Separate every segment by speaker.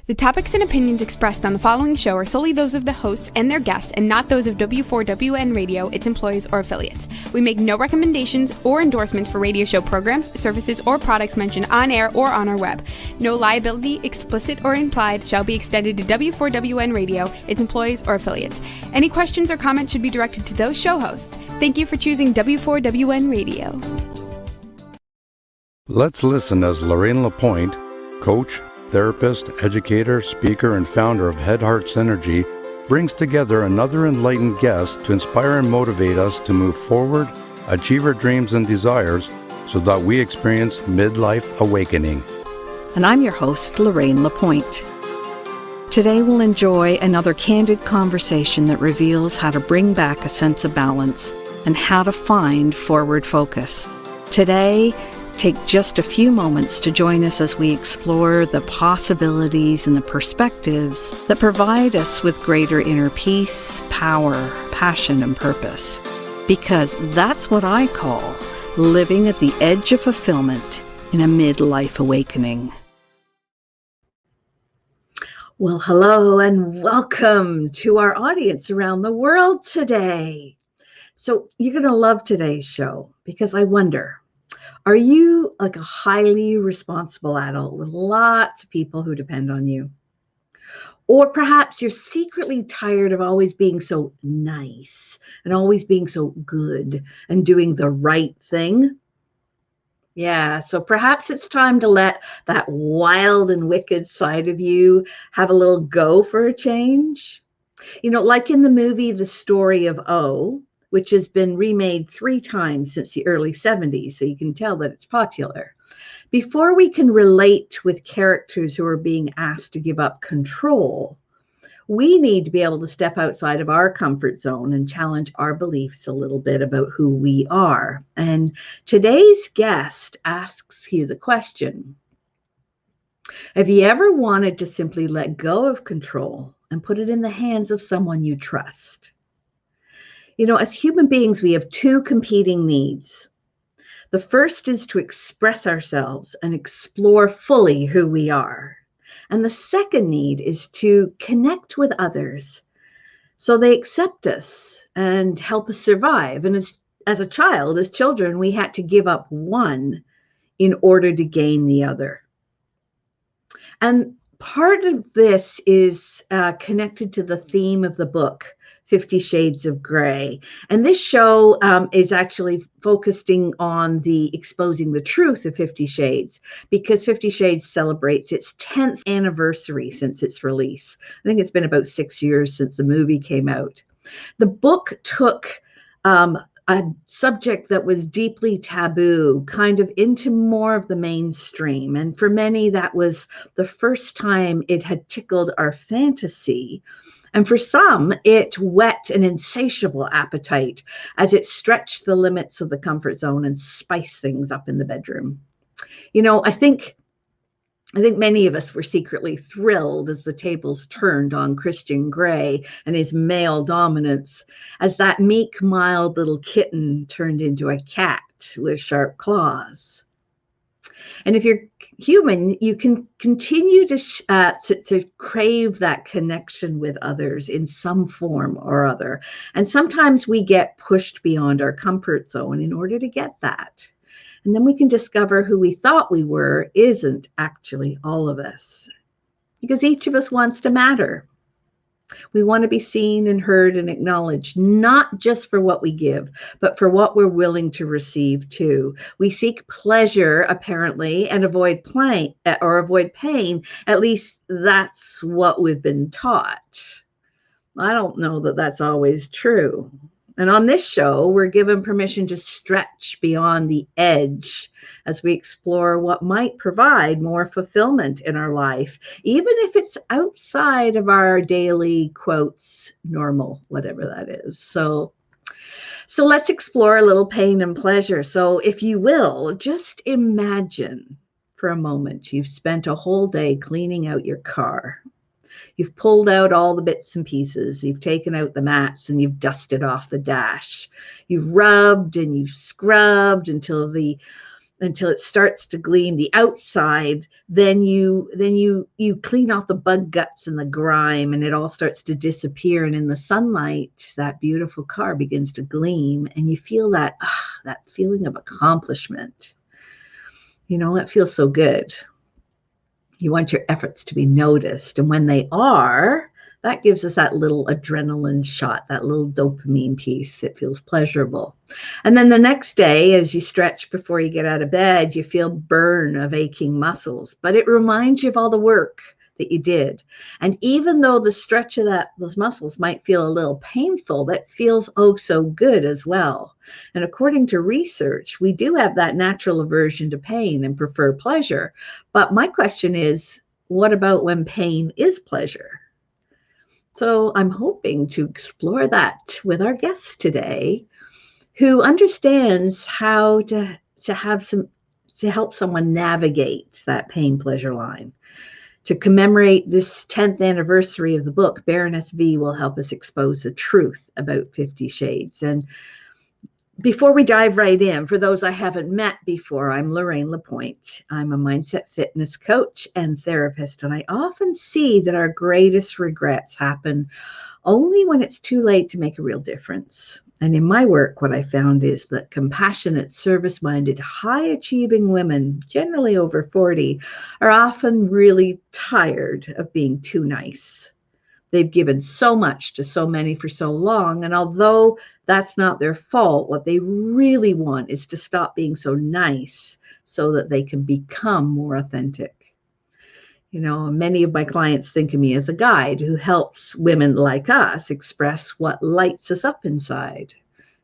Speaker 1: The topics and opinions expressed on the following show are solely those of the hosts and their guests and not those of W4WN Radio, its employees, or affiliates. We make no recommendations or endorsements for radio show programs, services, or products mentioned on air or on our web. No liability, explicit or implied, shall be extended to W4WN Radio, its employees, or affiliates. Any questions or comments should be directed to those show hosts. Thank you for choosing W4WN Radio.
Speaker 2: Let's listen as Lorraine Lapointe, coach, therapist, educator, speaker, and founder of Head Heart Synergy, brings together another enlightened guest to inspire and motivate us to move forward, achieve our dreams and desires, so that we experience midlife awakening.
Speaker 3: And I'm your host, Lorraine Lapointe. Today we'll enjoy another candid conversation that reveals how to bring back a sense of balance and how to find forward focus. Today, take just a few moments to join us as we explore the possibilities and the perspectives that provide us with greater inner peace, power, passion, and purpose. Because that's what I call living at the edge of fulfillment in a midlife awakening. Well, hello and welcome to our audience around the world today. So you're going to love today's show because I wonder, are you like a highly responsible adult with lots of people who depend on you? Or perhaps you're secretly tired of always being so nice and always being so good and doing the right thing? Yeah, so perhaps it's time to let that wild and wicked side of you have a little go for a change. You know, like in the movie The Story of O, which has been remade 3 times since the early 70s, so you can tell that it's popular. Before we can relate with characters who are being asked to give up control, we need to be able to step outside of our comfort zone and challenge our beliefs a little bit about who we are. And today's guest asks you the question, have you ever wanted to simply let go of control and put it in the hands of someone you trust? You know, as human beings, we have 2 competing needs. The first is to express ourselves and explore fully who we are. And the second need is to connect with others so they accept us and help us survive. And as a child, as children, we had to give up one in order to gain the other. And part of this is connected to the theme of the book, 50 Shades of Grey. And this show is actually focusing on the exposing the truth of 50 Shades because 50 Shades celebrates its 10th anniversary since its release. I think it's been about 6 years since the movie came out. The book took a subject that was deeply taboo kind of into more of the mainstream. And for many, that was the first time it had tickled our fantasy. And for some, it whet an insatiable appetite as it stretched the limits of the comfort zone and spiced things up in the bedroom. You know, I think many of us were secretly thrilled as the tables turned on Christian Grey and his male dominance, as that meek, mild little kitten turned into a cat with sharp claws. And if you're human, you can continue to crave that connection with others in some form or other. And sometimes we get pushed beyond our comfort zone in order to get that. And then we can discover who we thought we were isn't actually all of us. Because each of us wants to matter. We want to be seen and heard and acknowledged, not just for what we give, but for what we're willing to receive too. We seek pleasure, apparently, and avoid pain. At least that's what we've been taught. I don't know that that's always true. And on this show, we're given permission to stretch beyond the edge as we explore what might provide more fulfillment in our life, even if it's outside of our daily, quotes, normal, whatever that is. So let's explore a little pain and pleasure. So if you will, just imagine for a moment you've spent a whole day cleaning out your car. You've pulled out all the bits and pieces. You've taken out the mats and you've dusted off the dash. You've rubbed and you've scrubbed until the until it starts to gleam the outside. Then you clean off the bug guts and the grime, and it all starts to disappear. And in the sunlight, that beautiful car begins to gleam, and you feel that feeling of accomplishment. It feels so good. You want your efforts to be noticed, and when they are, that gives us that little adrenaline shot, that little dopamine piece. It feels pleasurable. And then the next day, as you stretch before you get out of bed, you feel burn of aching muscles, but it reminds you of all the work that you did. And even though the stretch of those muscles might feel a little painful, that feels oh so good as well. And according to research, we do have that natural aversion to pain and prefer pleasure. But my question is, what about when pain is pleasure? So I'm hoping to explore that with our guest today, who understands how to help someone navigate that pain-pleasure line. To commemorate this 10th anniversary of the book, Baroness V will help us expose the truth about 50 Shades. And before we dive right in, for those I haven't met before, I'm Lorraine Lapointe. I'm a mindset fitness coach and therapist, and I often see that our greatest regrets happen only when it's too late to make a real difference. And in my work, what I found is that compassionate, service-minded, high-achieving women, generally over 40, are often really tired of being too nice. They've given so much to so many for so long, and although that's not their fault, what they really want is to stop being so nice so that they can become more authentic. Many of my clients think of me as a guide who helps women like us express what lights us up inside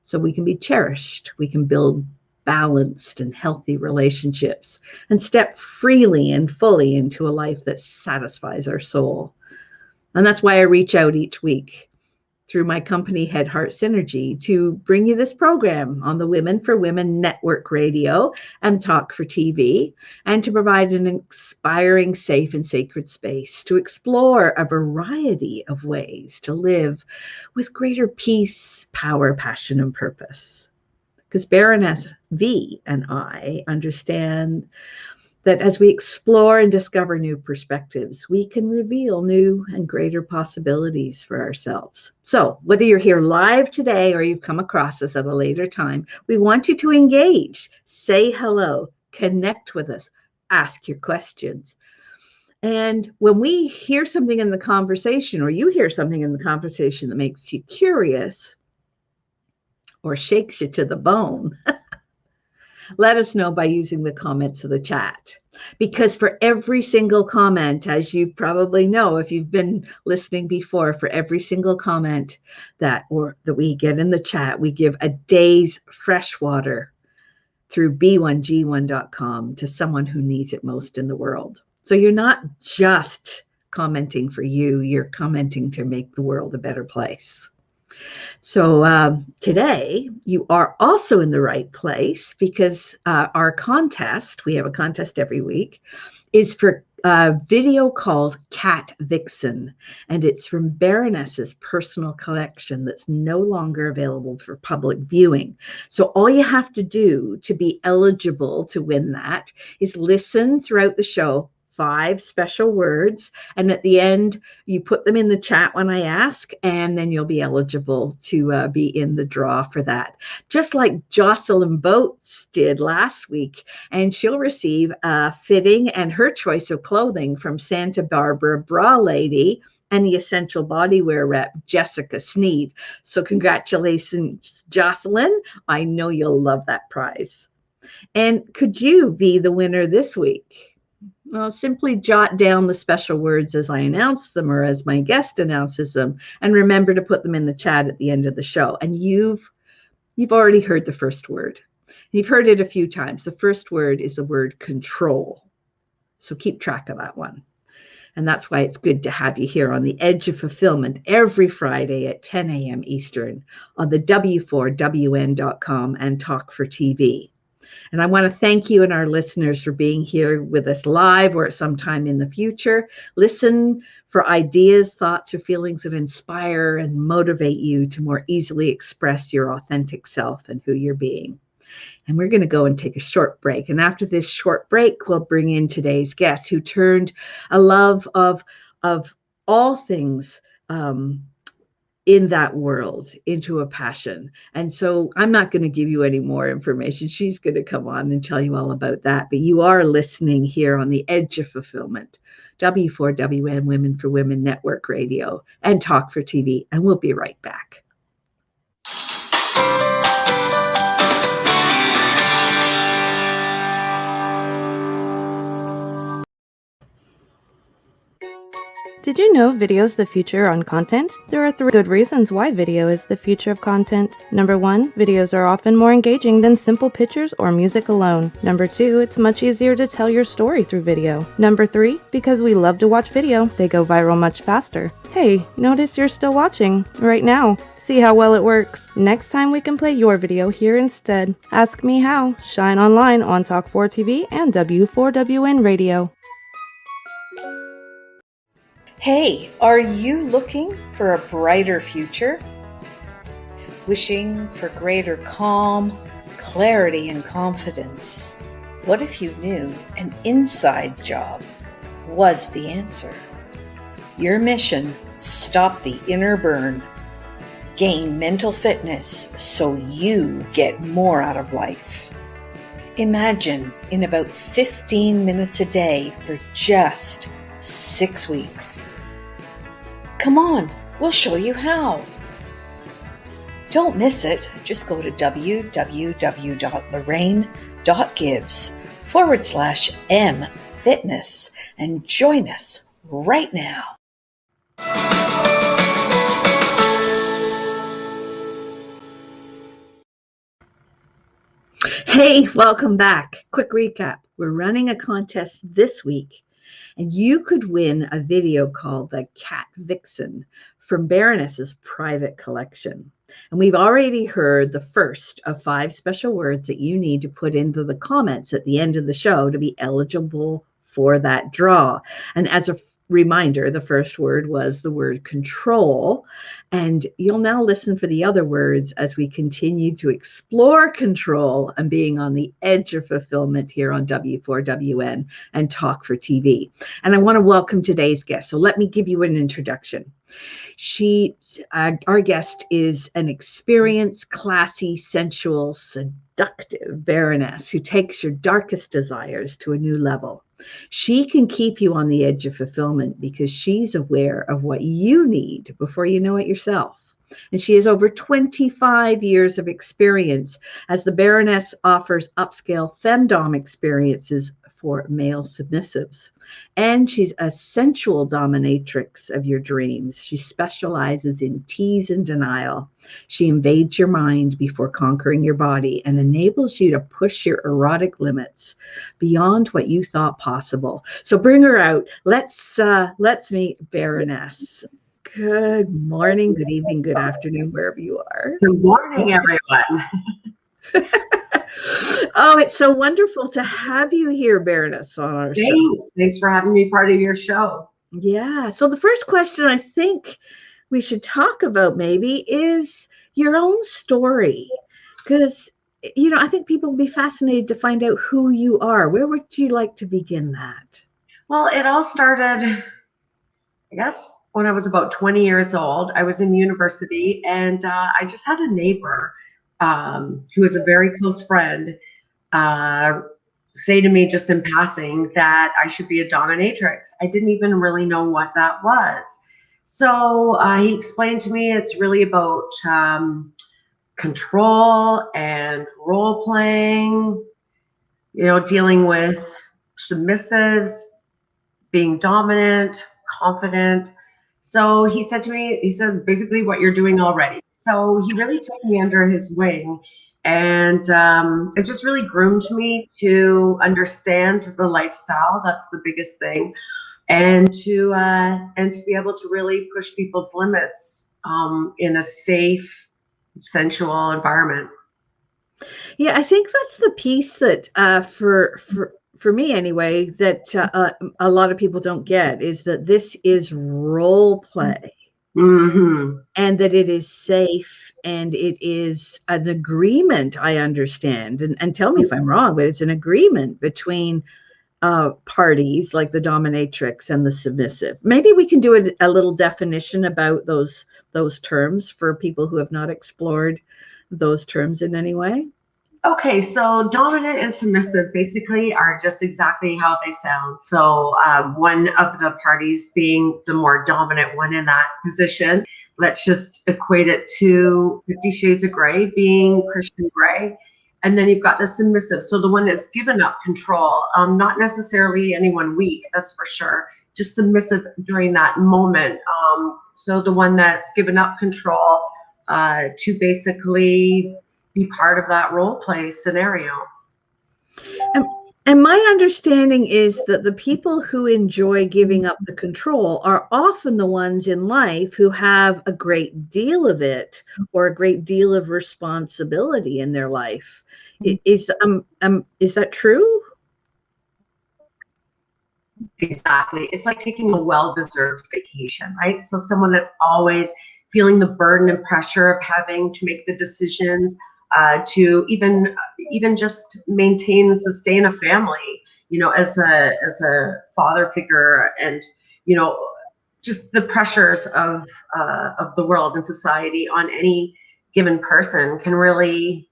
Speaker 3: so we can be cherished, we can build balanced and healthy relationships, and step freely and fully into a life that satisfies our soul. And that's why I reach out each week through my company, Head Heart Synergy, to bring you this program on the Women for Women Network Radio and Talk for TV, and to provide an inspiring, safe, and sacred space to explore a variety of ways to live with greater peace, power, passion, and purpose. Because Baroness V and I understand that as we explore and discover new perspectives, we can reveal new and greater possibilities for ourselves. So whether you're here live today or you've come across us at a later time, we want you to engage, say hello, connect with us, ask your questions. And when we hear something in the conversation, or you hear something in the conversation that makes you curious or shakes you to the bone, let us know by using the comments of the chat. Because for every single comment, as you probably know, if you've been listening before, for every single comment that we get in the chat, we give a day's fresh water through b1g1.com to someone who needs it most in the world. So you're not just commenting for you, you're commenting to make the world a better place. So today you are also in the right place, because our contest, we have a contest every week, is for a video called Cat Vixen, and it's from Baroness's personal collection that's no longer available for public viewing. So all you have to do to be eligible to win that is listen throughout the show, 5 special words, and at the end you put them in the chat when I ask, and then you'll be eligible to be in the draw for that, just like Jocelyn Boats did last week. And she'll receive a fitting and her choice of clothing from Santa Barbara Bra Lady and the Essential Bodywear rep, Jessica Sneed. So congratulations, Jocelyn. I know you'll love that prize. And could you be the winner this week? Well, simply jot down the special words as I announce them or as my guest announces them, and remember to put them in the chat at the end of the show. And you've already heard the first word. You've heard it a few times. The first word is the word control. So keep track of that one. And that's why it's good to have you here on the Edge of Fulfillment every Friday at 10 a.m. Eastern on the W4WN.com and Talk for TV. And I want to thank you and our listeners for being here with us live or at some time in the future. Listen for ideas, thoughts, or feelings that inspire and motivate you to more easily express your authentic self and who you're being. And we're going to go and take a short break. And after this short break, we'll bring in today's guest who turned a love of all things in that world into a passion. And so I'm not going to give you any more information. She's going to come on and tell you all about that. But you are listening here on the Edge of Fulfillment, W4WN Women for Women Network Radio and Talk for TV. And we'll be right back.
Speaker 4: Did you know video is the future on content? There are 3 good reasons why video is the future of content. Number 1, videos are often more engaging than simple pictures or music alone. Number 2, it's much easier to tell your story through video. Number 3, because we love to watch video, they go viral much faster. Hey, notice you're still watching right now. See how well it works. Next time we can play your video here instead. Ask me how. Shine online on Talk 4 TV and W4WN Radio.
Speaker 5: Hey, are you looking for a brighter future? Wishing for greater calm, clarity, and confidence? What if you knew an inside job was the answer? Your mission: stop the inner burn, gain mental fitness so you get more out of life. Imagine in about 15 minutes a day for just 6 weeks. Come on, we'll show you how. Don't miss it. Just go to www.lorraine.gives/m-fitness and join us right now.
Speaker 3: Hey, welcome back. Quick recap. We're running a contest this week, and you could win a video called The Cat Vixen from Baroness's private collection. And we've already heard the first of 5 special words that you need to put into the comments at the end of the show to be eligible for that draw. And as a reminder, the first word was the word control. And you'll now listen for the other words as we continue to explore control and being on the edge of fulfillment here on W4WN and Talk for TV. And I want to welcome today's guest. So let me give you an introduction. Our guest is an experienced, classy, sensual, seductive Baroness who takes your darkest desires to a new level. She can keep you on the edge of fulfillment because she's aware of what you need before you know it yourself. And she has over 25 years of experience as the Baroness offers upscale femdom experiences for male submissives. And she's a sensual dominatrix of your dreams. She specializes in tease and denial. She invades your mind before conquering your body and enables you to push your erotic limits beyond what you thought possible. So bring her out. Let's meet Baroness. Good morning, good evening, good afternoon, wherever you are.
Speaker 6: Good morning, everyone.
Speaker 3: Oh, it's so wonderful to have you here, Baroness, on our show.
Speaker 6: Thanks for having me part of your show.
Speaker 3: Yeah. So the first question I think we should talk about maybe is your own story, because, I think people will be fascinated to find out who you are. Where would you like to begin that?
Speaker 6: Well, it all started, I guess, when I was about 20 years old. I was in university, and I just had a neighbor who was a very close friend say to me just in passing that I should be a dominatrix. I didn't even really know what that was. So he explained to me it's really about control and role playing, dealing with submissives, being dominant, confident. So he said to me, he says basically what you're doing already. So he really took me under his wing, and it just really groomed me to understand the lifestyle. That's the biggest thing. And to be able to really push people's limits in a safe, sensual environment.
Speaker 3: Yeah, I think that's the piece that for me anyway, that a lot of people don't get, is that this is role play.
Speaker 6: Mm-hmm.
Speaker 3: And that it is safe and it is an agreement, I understand, and tell me if I'm wrong, but it's an agreement between parties like the dominatrix and the submissive. Maybe we can do a little definition about those terms for people who have not explored those terms in any way.
Speaker 6: Okay, so dominant and submissive basically are just exactly how they sound. So one of the parties being the more dominant one in that position, let's just equate it to 50 Shades of Grey being Christian Grey. And then you've got the submissive, so the one that's given up control, not necessarily anyone weak, that's for sure, just submissive during that moment. So the one that's given up control to basically be part of that role play scenario.
Speaker 3: And my understanding is that the people who enjoy giving up the control are often the ones in life who have a great deal of it or a great deal of responsibility in their life. Is that true?
Speaker 6: Exactly. It's like taking a well-deserved vacation, right? So someone that's always feeling the burden and pressure of having to make the decisions, to even just maintain and sustain a family, as a father figure, and just the pressures of the world and society on any given person can really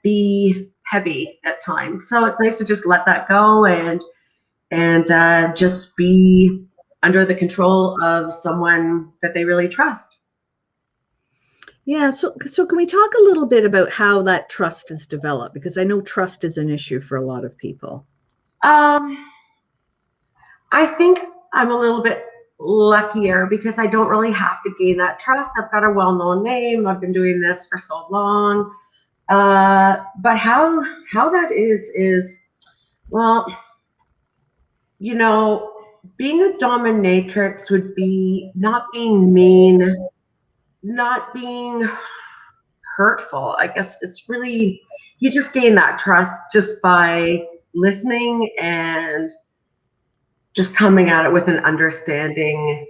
Speaker 6: be heavy at times. So it's nice to just let that go and just be under the control of someone that they really trust.
Speaker 3: Yeah, so can we talk a little bit about how that trust is developed? Because I know trust is an issue for a lot of people.
Speaker 6: I think I'm a little bit luckier because I don't really have to gain that trust. I've got a well-known name. I've been doing this for so long. But how that is, well, being a dominatrix would be not being mean, not being hurtful. I guess it's really, you just gain that trust just by listening and just coming at it with an understanding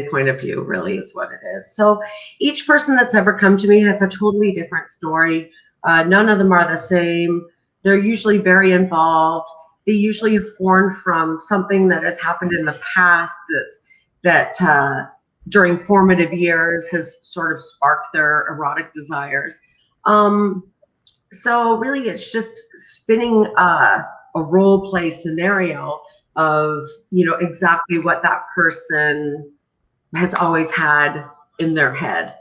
Speaker 6: point of view, really is what it is. So each person that's ever come to me has a totally different story. None of them are the same. They're usually very involved. They usually have formed from something that has happened in the past that during formative years has sort of sparked their erotic desires. So really it's just spinning a role play scenario of, exactly what that person has always had in their head.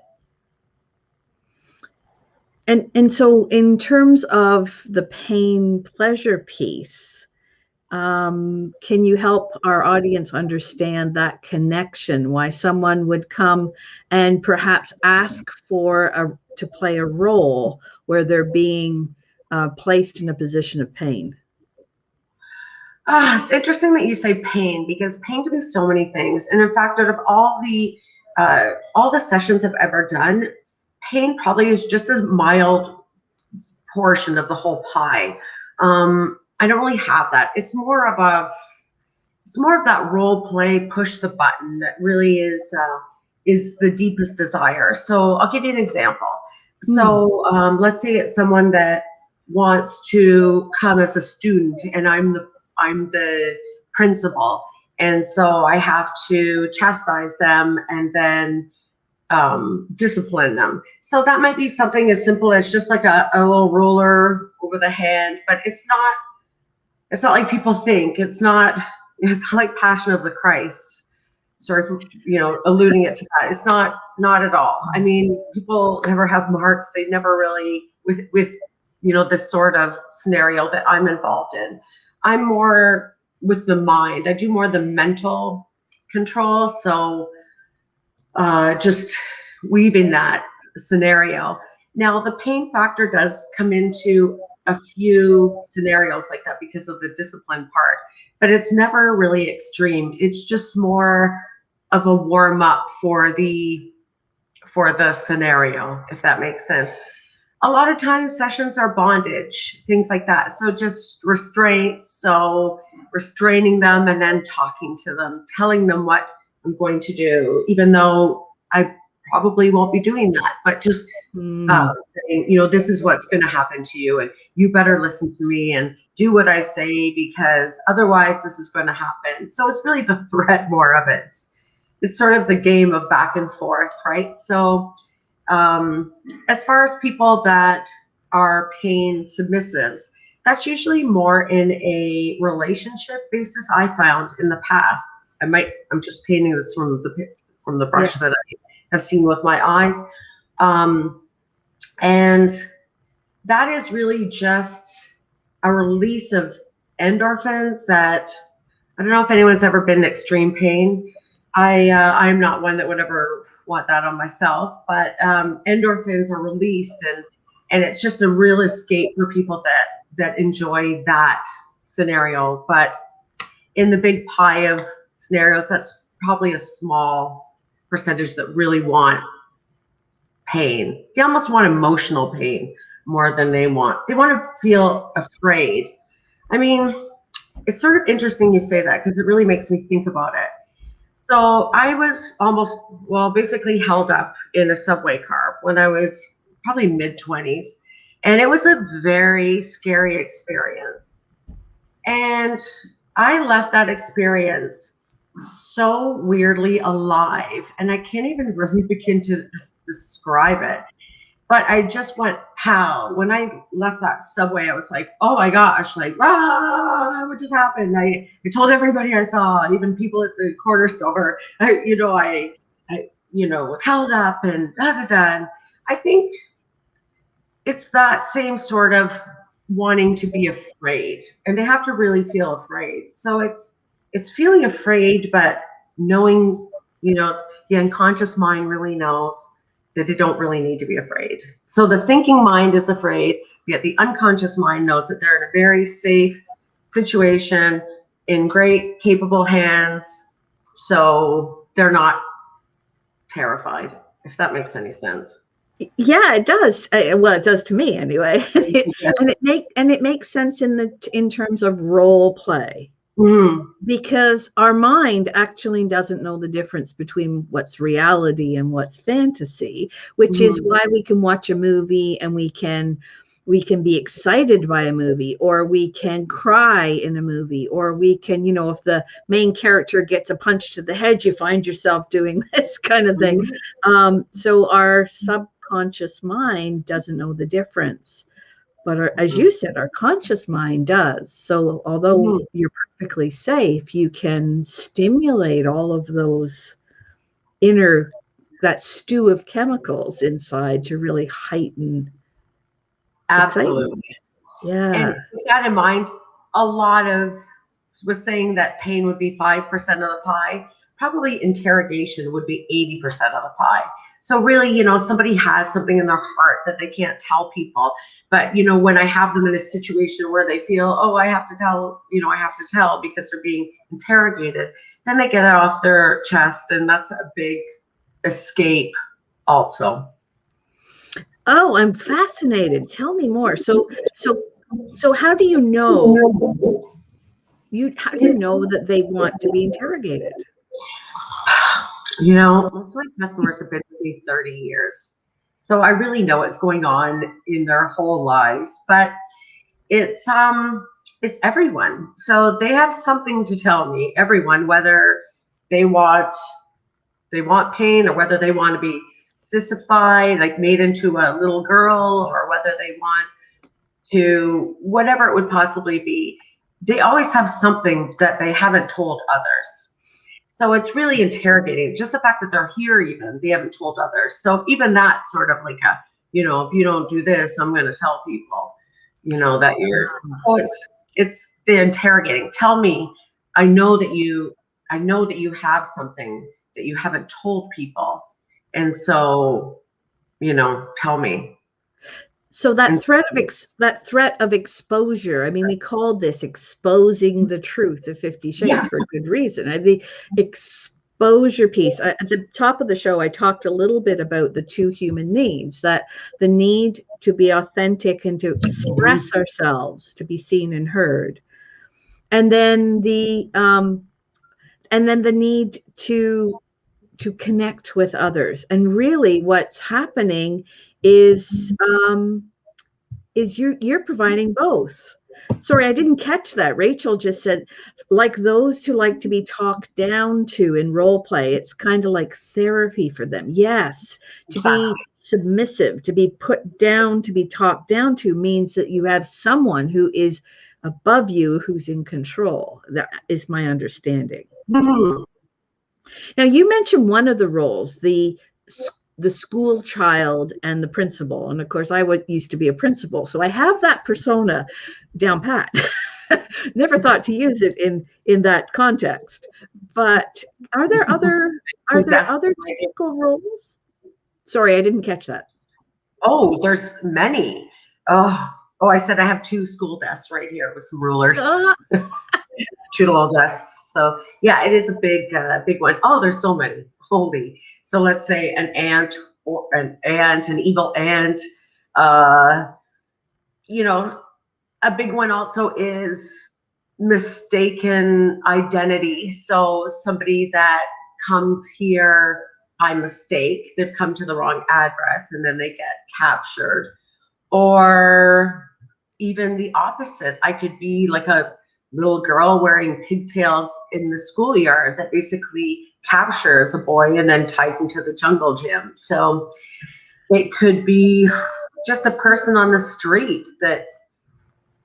Speaker 3: And so in terms of the pain pleasure piece, can you help our audience understand that connection, why someone would come and perhaps ask to play a role where they're being placed in a position of pain?
Speaker 6: It's interesting that you say pain, because pain can be so many things. And in fact, out of all the sessions I've ever done, pain probably is just a mild portion of the whole pie. I don't really have that. It's more of that role play, push the button that really is the deepest desire. So I'll give you an example. So let's say it's someone that wants to come as a student, and I'm the principal, and so I have to chastise them and then discipline them. So that might be something as simple as just like a little roller over the hand, but it's not like people think. It's not like Passion of the Christ. Sorry for alluding it to that. It's not at all. I mean, people never have marks. They never really with this sort of scenario that I'm involved in. I'm more with the mind. I do more the mental control. So just weaving that scenario. Now, the pain factor does come into a few scenarios like that because of the discipline part, but it's never really extreme. It's just more of a warm up for the scenario, if that makes sense. A lot of times sessions are bondage, things like that. So just restraints. So restraining them and then talking to them, telling them what I'm going to do, even though I probably won't be doing that, but just saying, this is what's going to happen to you, and you better listen to me and do what I say, because otherwise this is going to happen. So it's really the threat more of it. It's sort of the game of back and forth, right? So as far as people that are pain submissives, that's usually more in a relationship basis. I found in the past, I'm just painting this from the brush that I have seen with my eyes. And that is really just a release of endorphins that, I don't know if anyone's ever been in extreme pain. I'm not one that would ever want that on myself, but endorphins are released, and it's just a real escape for people that enjoy that scenario. But in the big pie of scenarios, that's probably a small percentage that really want pain. They almost want emotional pain more than they want to feel afraid. I mean, it's sort of interesting you say that, because it really makes me think about it. So I was basically held up in a subway car when I was probably mid-20s. And it was a very scary experience. And I left that experience so weirdly alive. And I can't even really begin to describe it. But I just went pow. When I left that subway, I was like, oh my gosh, like, what just happened? I told everybody I saw, even people at the corner store, I was held up and da-da-da. And I think it's that same sort of wanting to be afraid, and they have to really feel afraid. So it's feeling afraid, but knowing, the unconscious mind really knows that they don't really need to be afraid. So the thinking mind is afraid, yet the unconscious mind knows that they're in a very safe situation, in great, capable hands. So they're not terrified, if that makes any sense.
Speaker 3: Yeah, it does. Well, it does to me anyway. and it makes sense in terms of role play. Because our mind actually doesn't know the difference between what's reality and what's fantasy, which is why we can watch a movie and we can be excited by a movie, or we can cry in a movie, or we can, if the main character gets a punch to the head, you find yourself doing this kind of thing. So our subconscious mind doesn't know the difference. But as you said, our conscious mind does. So although you're perfectly safe, you can stimulate all of those that stew of chemicals inside to really heighten.
Speaker 6: Absolutely.
Speaker 3: Yeah.
Speaker 6: And with that in mind, a lot of was saying that pain would be 5% of the pie. Probably interrogation would be 80% of the pie. So really, somebody has something in their heart that they can't tell people. But, when I have them in a situation where they feel, oh, I have to tell because they're being interrogated, then they get it off their chest. And that's a big escape also.
Speaker 3: Oh, I'm fascinated. Tell me more. So how do you know? How do you know that they want to be interrogated?
Speaker 6: Most of my customers have been with me 30 years. So I really know what's going on in their whole lives, but it's everyone. So they have something to tell me, everyone, whether they want pain, or whether they want to be sissified, like made into a little girl, or whether they want to, whatever it would possibly be. They always have something that they haven't told others. So it's really interrogating. Just the fact that they're here, even they haven't told others. So even that's sort of like a, if you don't do this, I'm going to tell people, that you're. So it's the interrogating. Tell me, I know that you have something that you haven't told people, and so, tell me.
Speaker 3: So that threat of exposure. I mean, we called this exposing the truth of 50 Shades for a good reason. The exposure piece. At the top of the show, I talked a little bit about the two human needs: that the need to be authentic and to express ourselves, to be seen and heard, and then the need to connect with others. And really what's happening is you're providing both. Sorry, I didn't catch that. Rachel just said, like those who like to be talked down to in role play, it's kind of like therapy for them. Yes, to be submissive, to be put down, to be talked down to means that you have someone who is above you, who's in control. That is my understanding.
Speaker 6: Mhm.
Speaker 3: Now, you mentioned one of the roles, the school child and the principal. And of course, I used to be a principal, so I have that persona down pat. Never thought to use it in that context. But are there other typical roles? Sorry, I didn't catch that.
Speaker 6: Oh, there's many. Oh, I said I have 2 school desks right here with some rulers. 2 little desks. So yeah, it is a big one. Oh, there's so many. Holy. So let's say an aunt, an evil aunt. You know, a big one also is mistaken identity. So somebody that comes here by mistake, they've come to the wrong address and then they get captured. Or even the opposite. I could be like a little girl wearing pigtails in the schoolyard that basically captures a boy and then ties him to the jungle gym. So it could be just a person on the street that,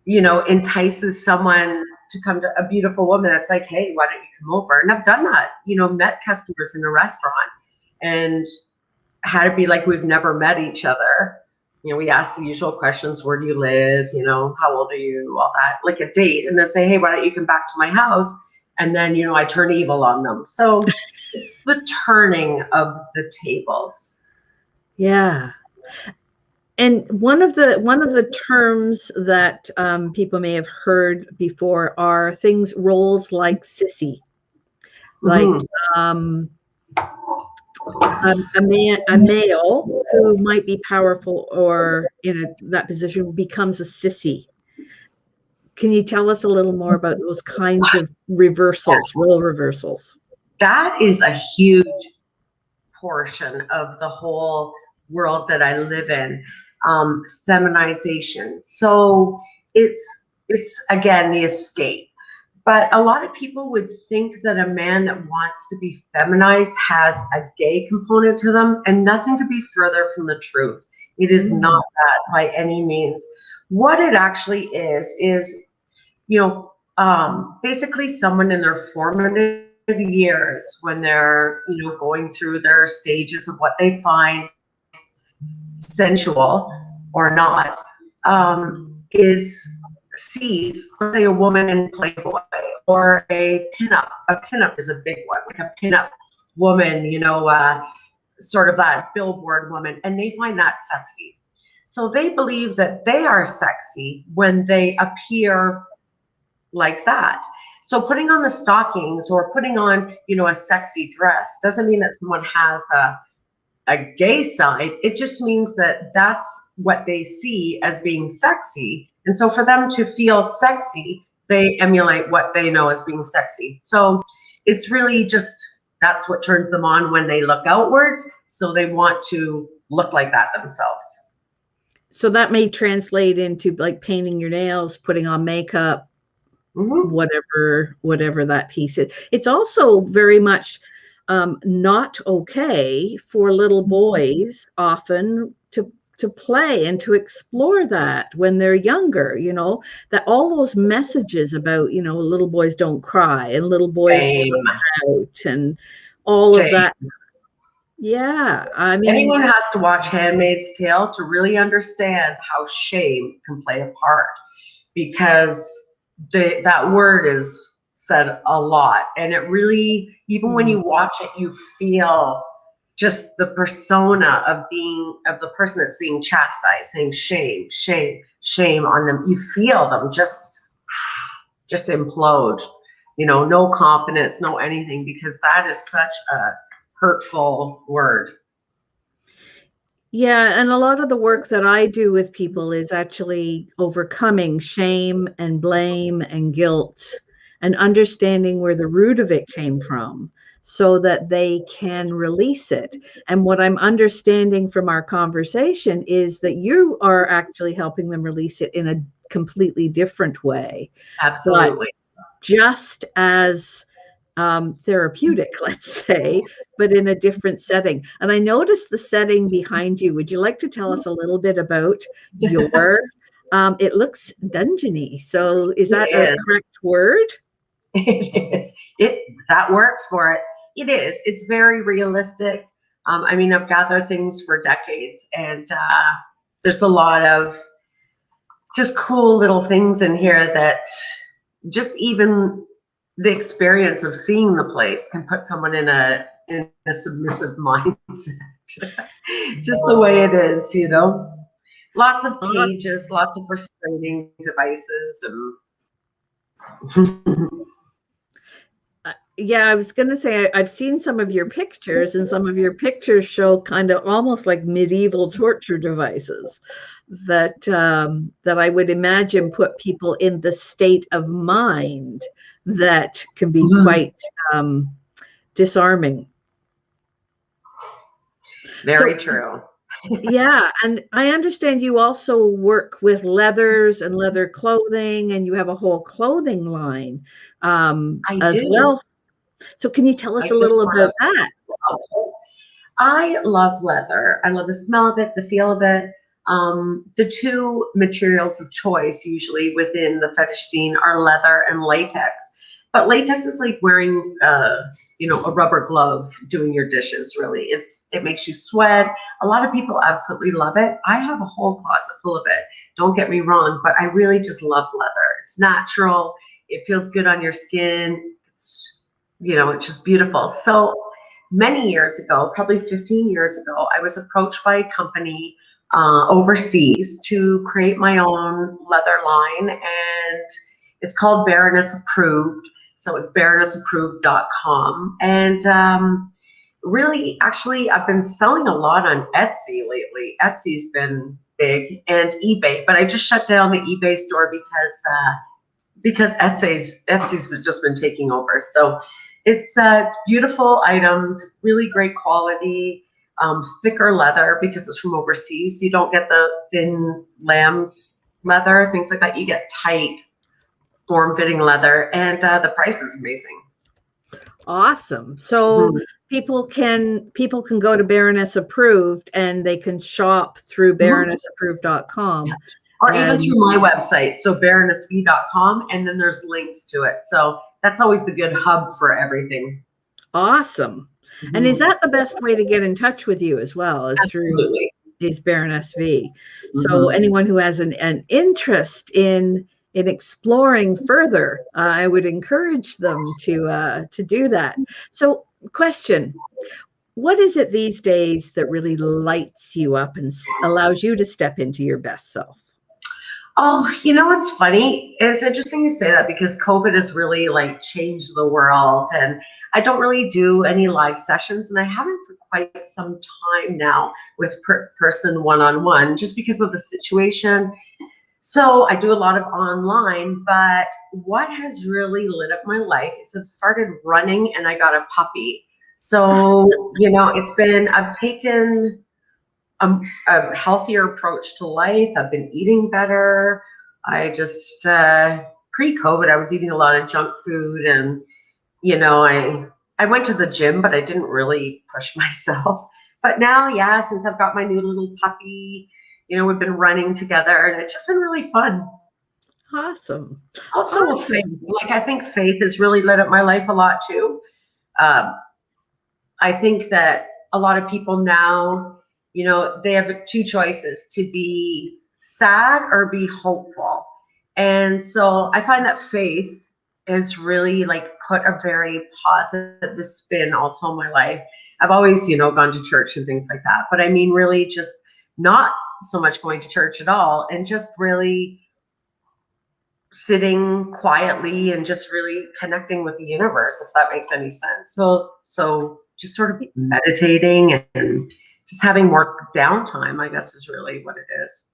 Speaker 6: entices someone to come to a beautiful woman that's like, hey, why don't you come over? And I've done that, met customers in a restaurant and had it be like we've never met each other. We ask the usual questions, where do you live? How old are you? All that, like a date, and then say, hey, why don't you come back to my house? And then, I turn evil on them. So it's the turning of the tables.
Speaker 3: Yeah. And one of the terms that people may have heard before are roles like sissy, like a male who might be powerful or in that position becomes a sissy. Can you tell us a little more about those kinds of reversals, role reversals?
Speaker 6: That is a huge portion of the whole world that I live in, feminization. So it's again the escape. But a lot of people would think that a man that wants to be feminized has a gay component to them, and nothing could be further from the truth. It is not that by any means. What it actually is basically someone in their formative years when they're, going through their stages of what they find sensual or not, sees, let's say, a woman in Playboy or a pinup. A pinup is a big one, like a pinup woman, sort of that billboard woman, and they find that sexy. So they believe that they are sexy when they appear like that. So putting on the stockings or putting on, a sexy dress doesn't mean that someone has a gay side. It just means that that's what they see as being sexy. And so for them to feel sexy, they emulate what they know as being sexy. So it's really just, that's what turns them on when they look outwards. So they want to look like that themselves.
Speaker 3: So that may translate into like painting your nails, putting on makeup, whatever that piece is. It's also very much not okay for little boys often to play and to explore that when they're younger, that all those messages about, little boys don't cry and little boys out and all of that. Yeah, I mean,
Speaker 6: anyone has to watch Handmaid's Tale to really understand how shame can play a part, because that word is said a lot, and it really, even when you watch it, you feel just the persona of the person that's being chastised, saying shame, shame, shame on them. You feel them just implode, no confidence, no anything, because that is such a hurtful word.
Speaker 3: Yeah, and a lot of the work that I do with people is actually overcoming shame and blame and guilt and understanding where the root of it came from. so that they can release it. And what I'm understanding from our conversation is that you are actually helping them release it in a completely different way, but
Speaker 6: Absolutely.
Speaker 3: just as therapeutic, let's say, but in a different setting. And I noticed the setting behind you. Would you like to tell us a little bit about your? It looks dungeony. So is that
Speaker 6: It
Speaker 3: a
Speaker 6: is.
Speaker 3: correct word?
Speaker 6: It is. That works for it. It is. It's very realistic. I mean, I've gathered things for decades, and there's a lot of just cool little things in here that just even the experience of seeing the place can put someone in a submissive mindset. Just the way it is, Lots of cages, lots of restraining devices, and
Speaker 3: Yeah, I was going to say I've seen some of your pictures, and some of your pictures show kind of almost like medieval torture devices that that I would imagine put people in the state of mind that can be quite disarming.
Speaker 6: Very true.
Speaker 3: Yeah, and I understand you also work with leathers and leather clothing, and you have a whole clothing line
Speaker 6: I
Speaker 3: as
Speaker 6: do.
Speaker 3: well. So can you tell us a little about that?
Speaker 6: I love leather. I love the smell of it, the feel of it. The two materials of choice usually within the fetish scene are leather and latex. But latex is like wearing, a rubber glove doing your dishes. Really, it makes you sweat. A lot of people absolutely love it. I have a whole closet full of it. Don't get me wrong, but I really just love leather. It's natural. It feels good on your skin. It's just beautiful. So many years ago, probably 15 years ago, I was approached by a company overseas to create my own leather line, and it's called Baroness Approved. So it's baronessapproved.com. And really, actually, I've been selling a lot on Etsy lately. Etsy's been big, and eBay, but I just shut down the eBay store because Etsy's just been taking over. So it's beautiful items, really great quality, thicker leather because it's from overseas. You don't get the thin lamb's leather, things like that. You get tight, form-fitting leather, and the price is amazing.
Speaker 3: Awesome. So people can go to Baroness Approved and they can shop through baronessapproved.com.
Speaker 6: Yeah. Or even through my website, so baronessv.com, and then there's links to it. So that's always the good hub for everything.
Speaker 3: Awesome. And is that the best way to get in touch with you as well, is
Speaker 6: Absolutely.
Speaker 3: through these Baroness V? So anyone who has an interest in exploring further, I would encourage them to do that. So question, what is it these days that really lights you up and allows you to step into your best self?
Speaker 6: Oh, what's funny? It's interesting you say that because COVID has really changed the world, and I don't really do any live sessions, and I haven't for quite some time now with person one-on-one just because of the situation. So I do a lot of online, but what has really lit up my life is I've started running and I got a puppy. So, I've taken a healthier approach to life. I've been eating better. I just, pre-COVID, I was eating a lot of junk food, and, I went to the gym, but I didn't really push myself. But now, yeah, since I've got my new little puppy, we've been running together, and it's just been really fun.
Speaker 3: Awesome.
Speaker 6: Also, faith. I think faith has really lit up my life a lot too. I think that a lot of people now, they have two choices: to be sad or be hopeful. And so I find that faith is really put a very positive spin also in my life. I've always, gone to church and things like that. But I mean, really just not so much going to church at all, and just really sitting quietly and just really connecting with the universe, if that makes any sense. So just sort of meditating and just having more downtime, I guess, is really what it is.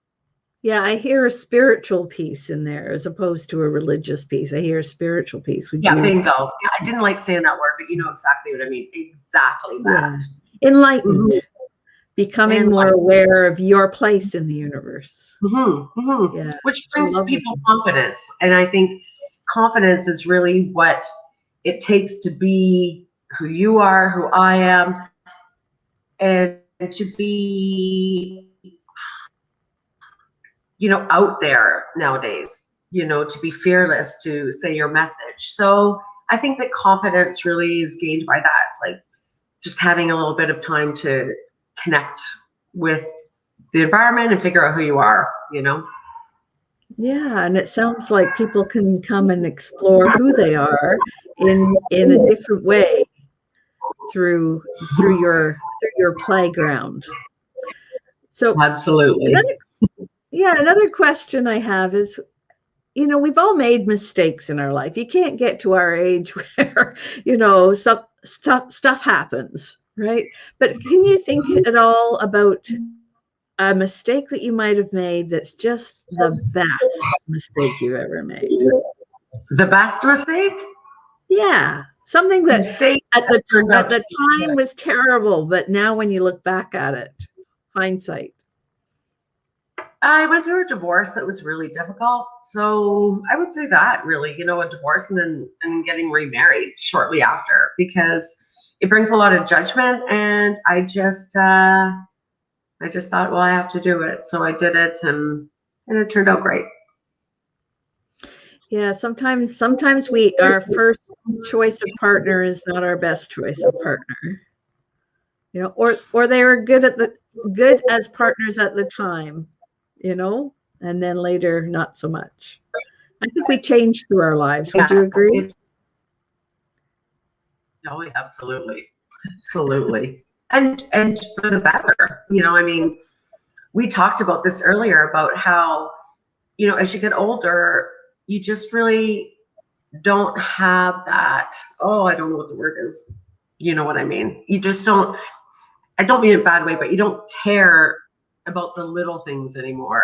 Speaker 3: Yeah, I hear a spiritual piece in there as opposed to a religious piece. I hear a spiritual piece. Would
Speaker 6: Yeah,
Speaker 3: you?
Speaker 6: bingo. Yeah, I didn't like saying that word, but you know exactly what I mean. Exactly
Speaker 3: Yeah.
Speaker 6: that.
Speaker 3: Enlightened, becoming
Speaker 6: And
Speaker 3: more
Speaker 6: like,
Speaker 3: aware of your place in the universe. Yeah,
Speaker 6: which
Speaker 3: I
Speaker 6: brings
Speaker 3: love it.
Speaker 6: people confidence. And I think confidence is really what it takes to be who you are, who I am, and to be, out there nowadays, to be fearless, to say your message. So I think that confidence really is gained by that, like just having a little bit of time to connect with the environment and figure out who you are.
Speaker 3: Yeah, and it sounds like people can come and explore who they are in a different way through your playground. So
Speaker 6: Absolutely.
Speaker 3: another question I have is, we've all made mistakes in our life. You can't get to our age where, some stuff happens, right? But can you think at all about a mistake that you might have made that's just the best mistake you've ever made?
Speaker 6: The best mistake?
Speaker 3: Yeah, something that
Speaker 6: Mistake
Speaker 3: at the
Speaker 6: turned
Speaker 3: at
Speaker 6: out to
Speaker 3: the
Speaker 6: be
Speaker 3: time
Speaker 6: good.
Speaker 3: was terrible, but now when you look back at it, hindsight.
Speaker 6: I went through a divorce that was really difficult. So I would say that really, a divorce and getting remarried shortly after, because it brings a lot of judgment. And I just thought, well, I have to do it. So I did it, and it turned out great.
Speaker 3: Yeah, sometimes our first choice of partner is not our best choice of partner. Or they were good as partners at the time, and then later not so much. I think we change through our lives. Would you
Speaker 6: Yeah.
Speaker 3: agree?
Speaker 6: Oh, absolutely. Absolutely. And for the better. I mean, we talked about this earlier about how, as you get older, you just really don't have that, oh, I don't know what the word is. You know what I mean? You just don't, I don't mean it a bad way, but you don't care about the little things anymore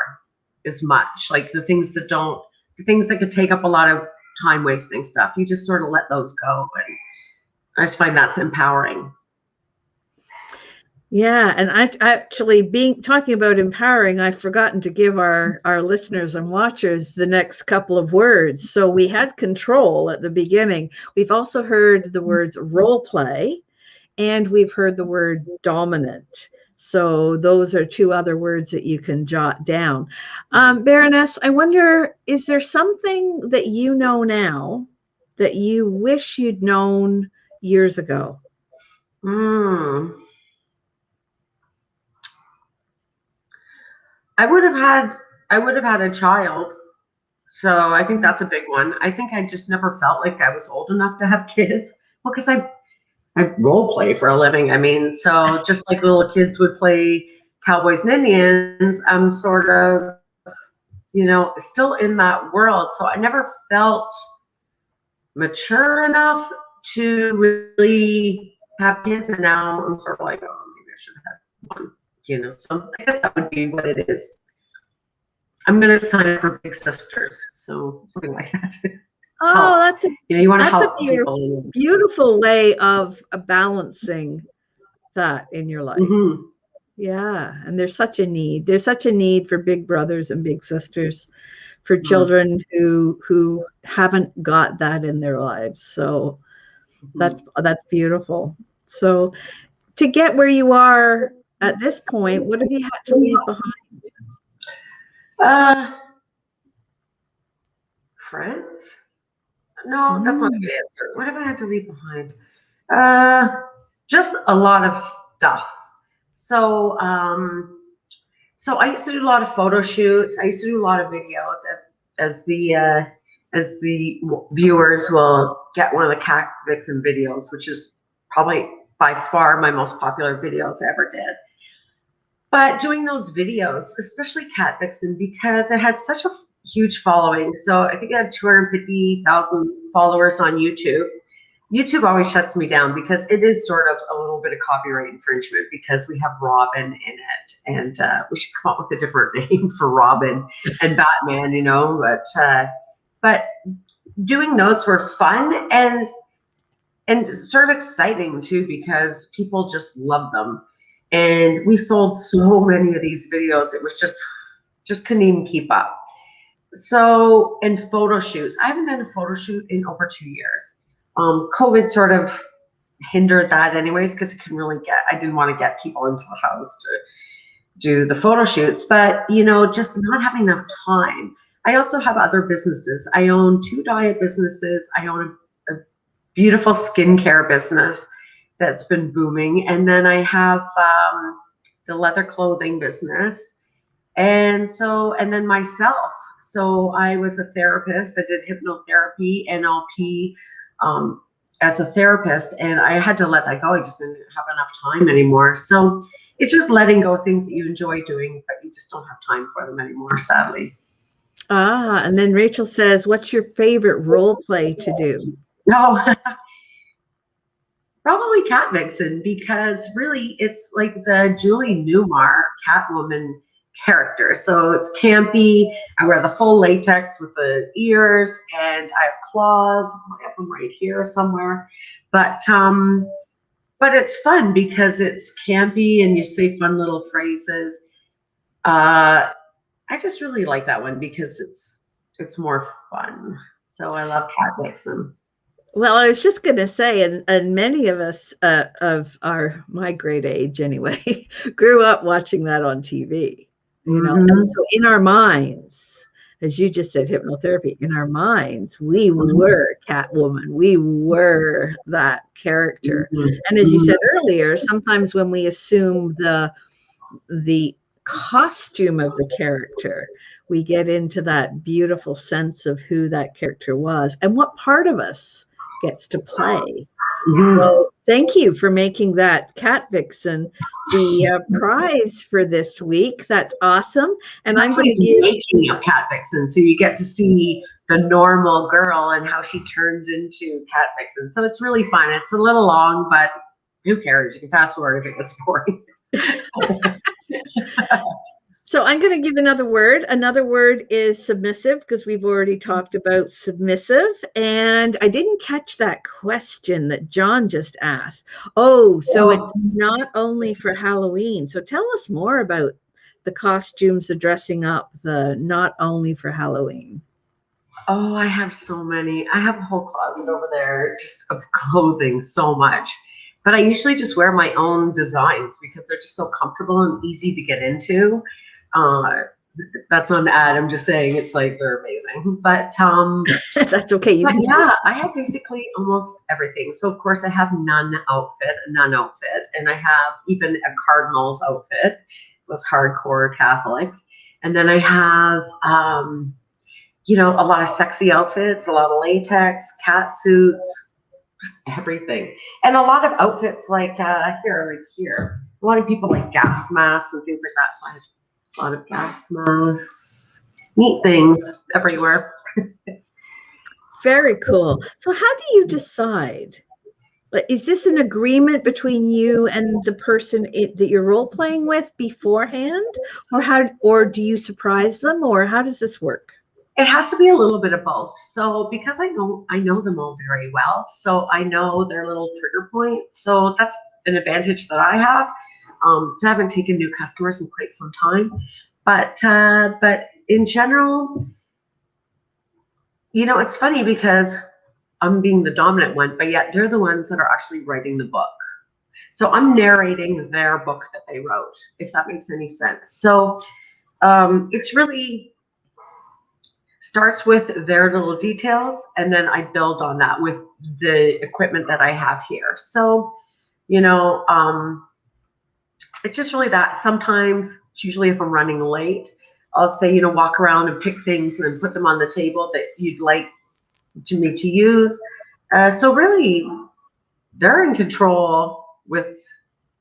Speaker 6: as much. Like the things that could take up a lot of time wasting stuff. You just sort of let those go. And I just find that's empowering.
Speaker 3: Yeah, and I actually talking about empowering, I've forgotten to give our listeners and watchers the next couple of words. So we had control at the beginning. We've also heard the words role play, and we've heard the word dominant. So those are two other words that you can jot down. Baroness, I wonder, is there something that you know now that you wish you'd known years ago?
Speaker 6: I would have had a child. So I think that's a big one. I think I just never felt like I was old enough to have kids. Well, because I role play for a living. I mean, so just like little kids would play cowboys and Indians, I'm sort of, still in that world. So I never felt mature enough to really have kids. And now I'm sort of like, oh, maybe I should have one. So I guess that would be what it is. I'm going to sign up for Big Sisters, so something like that.
Speaker 3: Oh, that's
Speaker 6: you want to
Speaker 3: that's
Speaker 6: help
Speaker 3: a
Speaker 6: people.
Speaker 3: beautiful way of balancing that in your life.
Speaker 6: Mm-hmm.
Speaker 3: Yeah, and there's such a need. There's such a need for big brothers and big sisters, for children who haven't got that in their lives. So that's beautiful. So to get where you are at this point, what have you had to leave behind?
Speaker 6: Friends? No, that's not a good answer. What have I had to leave behind? Just a lot of stuff. So, so I used to do a lot of photo shoots. I used to do a lot of videos, as the viewers will get one of the Cat Vixen videos, which is probably by far my most popular videos I ever did. But doing those videos, especially Cat Vixen, because it had such a huge following. So I think I had 250,000 followers on YouTube. YouTube always shuts me down because it is sort of a little bit of copyright infringement because we have Robin in it, and we should come up with a different name for Robin and Batman, you know. But doing those were fun and sort of exciting too because people just love them, and we sold so many of these videos. It was just couldn't even keep up. So, and photo shoots. I haven't done a photo shoot in over 2 years. COVID sort of hindered that anyways, because I didn't want to get people into the house to do the photo shoots, but you know, just not having enough time. I also have other businesses. I own 2 diet businesses. I own a beautiful skincare business that's been booming. And then I have the leather clothing business. And then myself. So I was a therapist. I did hypnotherapy, NLP, as a therapist, and I had to let that go. I just didn't have enough time anymore. So it's just letting go of things that you enjoy doing, but you just don't have time for them anymore, sadly.
Speaker 3: And then Rachel says, what's your favorite role play to do?
Speaker 6: No, probably Cat Vixen, because really it's like the Julie Newmar Catwoman character. So it's campy. I wear the full latex with the ears, and I have claws. I have them right here somewhere. But it's fun because it's campy and you say fun little phrases. I just really like that one because it's more fun. So I love Cat Vixen.
Speaker 3: Well, I was just going to say, and many of us of my great age anyway, grew up watching that on TV. You know, and so in our minds, as you just said, hypnotherapy, in our minds, we were Catwoman. We were that character. And as you said earlier, sometimes when we assume the costume of the character, we get into that beautiful sense of who that character was and what part of us gets to play. So thank you for making that Cat Vixen the prize for this week. That's awesome. And I'm going to give
Speaker 6: making of Cat Vixen, so you get to see the normal girl and how she turns into Cat Vixen. So it's really fun. It's a little long, but who cares? You can fast forward if it gets boring.
Speaker 3: So I'm going to give another word. Another word is submissive, because we've already talked about submissive. And I didn't catch that question that John just asked. Oh, so it's not only for Halloween. So tell us more about the costumes, the dressing up, the not only for Halloween.
Speaker 6: Oh, I have so many. I have a whole closet over there just of clothing, so much. But I usually just wear my own designs because they're just so comfortable and easy to get into. That's not an ad. I'm just saying it's like they're amazing. But
Speaker 3: that's okay.
Speaker 6: But yeah, I have basically almost everything. So of course I have a nun outfit, and I have even a Cardinals outfit. Those hardcore Catholics. And then I have you know, a lot of sexy outfits, a lot of latex, cat suits, just everything. And a lot of outfits like here. A lot of people like gas masks and things like that. So I have a lot of gas masks, neat things everywhere.
Speaker 3: Very cool. So how do you decide? Is this an agreement between you and the person that you're role playing with beforehand, or do you surprise them, or how does this work?
Speaker 6: It has to be a little bit of both. So because I know them all very well, so I know their little trigger point. So that's an advantage that I have. So I haven't taken new customers in quite some time, but in general, you know, it's funny because I'm being the dominant one, but yet they're the ones that are actually writing the book. So I'm narrating their book that they wrote, if that makes any sense. So it's really starts with their little details, and then I build on that with the equipment that I have here. So, you know, it's just really that. Sometimes, it's usually if I'm running late, I'll say, you know, walk around and pick things and then put them on the table that you'd like me to use. So really, they're in control with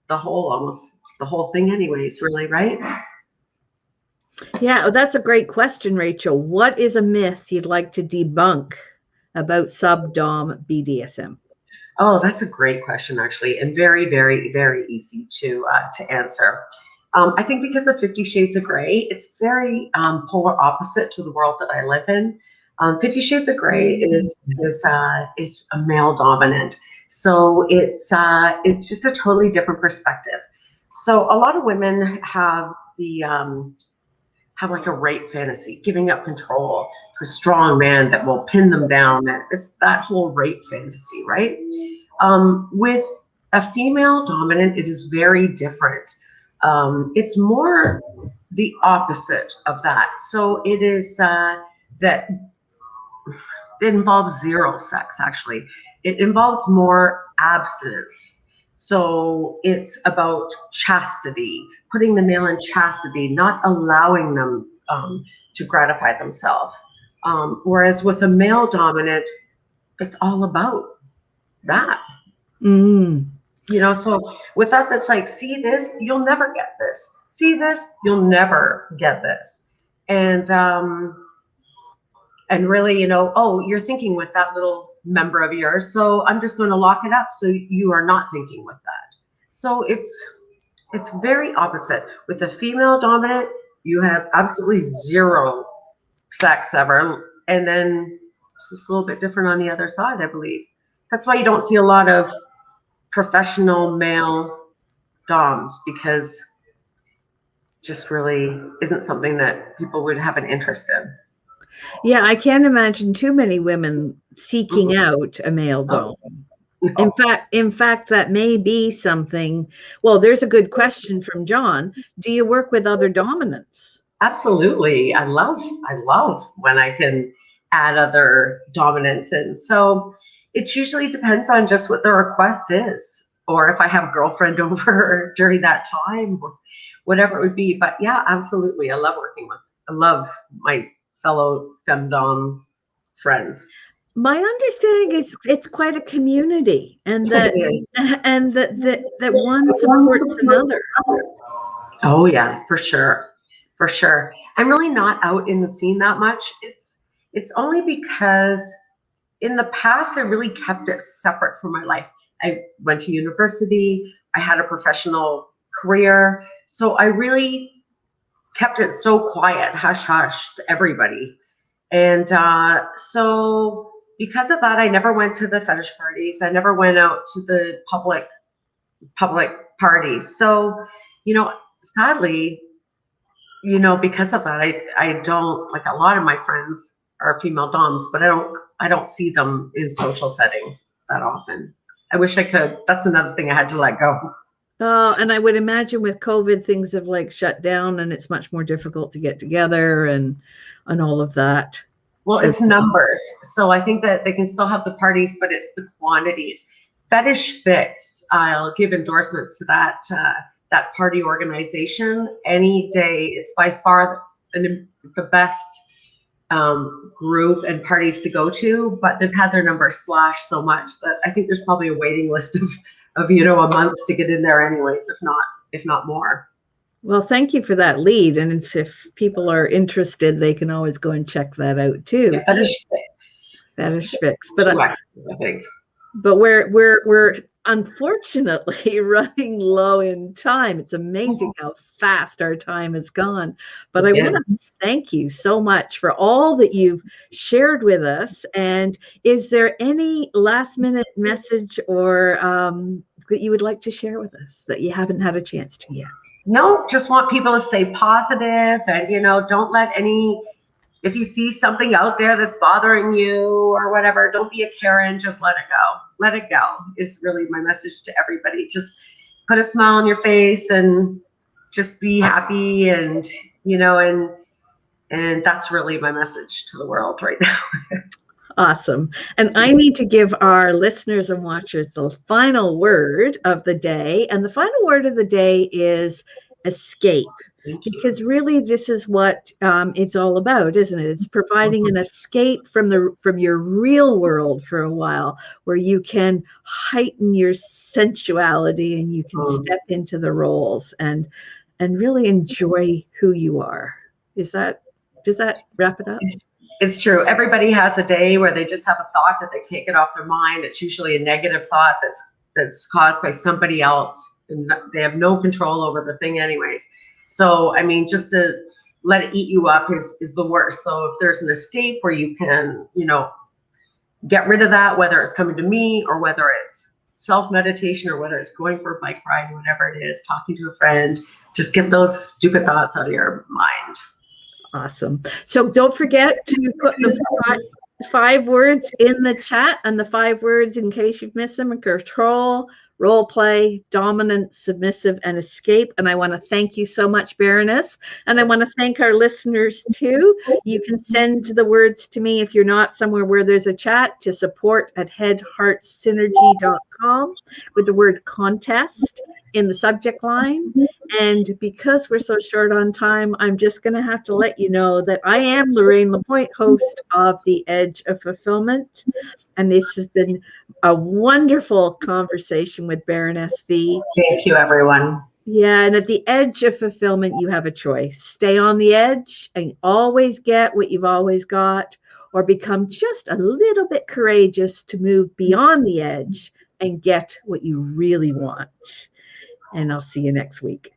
Speaker 6: almost the whole thing anyways, really, right?
Speaker 3: Yeah, that's a great question, Rachel. What is a myth you'd like to debunk about sub-dom BDSM?
Speaker 6: Oh, that's a great question, actually, and very, very, very easy to answer. I think because of 50 Shades of Grey, it's very polar opposite to the world that I live in. 50 Shades of Grey is a male dominant, so it's just a totally different perspective. So a lot of women have have like a rape fantasy, giving up control to a strong man that will pin them down. It's that whole rape fantasy, right? With a female dominant, it is very different. It's more the opposite of that. So it is that it involves zero sex, actually. It involves more abstinence. So it's about chastity, putting the male in chastity, not allowing them to gratify themselves. Whereas with a male dominant, it's all about that.
Speaker 3: Mm.
Speaker 6: You know, so with us, it's like, see this, you'll never get this. See this, you'll never get this. And really, you know, oh, you're thinking with that little member of yours, so I'm just going to lock it up so you are not thinking with that. So it's very opposite. With a female dominant, you have absolutely zero sex ever, and then it's just a little bit different on the other side, I believe. That's why you don't see a lot of professional male doms, because just really isn't something that people would have an interest in.
Speaker 3: Yeah, I can't imagine too many women seeking out a male dom.
Speaker 6: No.
Speaker 3: In fact, that may be something. Well, there's a good question from John. Do you work with other dominants?
Speaker 6: Absolutely. I love when I can add other dominants in. So it usually depends on just what the request is, or if I have a girlfriend over during that time, or whatever it would be. But yeah, absolutely. I love my fellow femdom friends.
Speaker 3: My understanding is it's quite a community, and that
Speaker 6: It is.
Speaker 3: that one supports another.
Speaker 6: Oh yeah, for sure. For sure. I'm really not out in the scene that much. It's only because in the past I really kept it separate from my life. I went to university, I had a professional career, so I really kept it so quiet, hush hush to everybody. And so because of that, I never went to the fetish parties. I never went out to the public parties. So, you know, sadly, you know, because of that, I don't, like, a lot of my friends are female doms, but I don't see them in social settings that often. I wish I could. That's another thing I had to let go.
Speaker 3: Oh, and I would imagine with COVID, things have like shut down, and it's much more difficult to get together and all of that.
Speaker 6: Well, it's numbers. So I think that they can still have the parties, but it's the quantities. Fetish Fix, I'll give endorsements to that party organization any day. It's by far the best group and parties to go to, but they've had their numbers slashed so much that I think there's probably a waiting list of you know, a month to get in there anyways, if not more.
Speaker 3: Well, thank you for that lead. And if people are interested, they can always go and check that out too.
Speaker 6: Yeah, Fetish Fix.
Speaker 3: Fetish Fix. But
Speaker 6: I think.
Speaker 3: But we're unfortunately running low in time. It's amazing how fast our time has gone. But I want to thank you so much for all that you've shared with us. And is there any last minute message or that you would like to share with us that you haven't had a chance to yet?
Speaker 6: No, just want people to stay positive, and, you know, don't let if you see something out there that's bothering you or whatever, don't be a Karen, just let it go. Let it go is really my message to everybody. Just put a smile on your face and just be happy, and, you know, and that's really my message to the world right now.
Speaker 3: Awesome. And I need to give our listeners and watchers the final word of the day. And the final word of the day is escape. Because really this is what it's all about, isn't it? It's providing an escape from your real world for a while, where you can heighten your sensuality and you can step into the roles and really enjoy who you are. Does that wrap it up?
Speaker 6: It's true. Everybody has a day where they just have a thought that they can't get off their mind. It's usually a negative thought that's caused by somebody else, and they have no control over the thing anyways. So, I mean, just to let it eat you up is the worst. So if there's an escape where you can, get rid of that, whether it's coming to me or whether it's self-meditation or whether it's going for a bike ride, whatever it is, talking to a friend, just get those stupid thoughts out of your mind.
Speaker 3: Awesome. So don't forget to put the five words in the chat, and the 5 words, in case you've missed them, are control, role play, dominant, submissive, and escape. And I want to thank you so much, Baroness. And I want to thank our listeners too. You can send the words to me if you're not somewhere where there's a chat, to support@headheartsynergy.com with the word contest in the subject line. And because we're so short on time, I'm just going to have to let you know that I am Lorraine Lapointe, host of The Edge of Fulfillment. And this has been a wonderful conversation with Baroness V.
Speaker 6: Thank you, everyone.
Speaker 3: Yeah, and at the edge of fulfillment, you have a choice. Stay on the edge and always get what you've always got, or become just a little bit courageous to move beyond the edge and get what you really want. And I'll see you next week.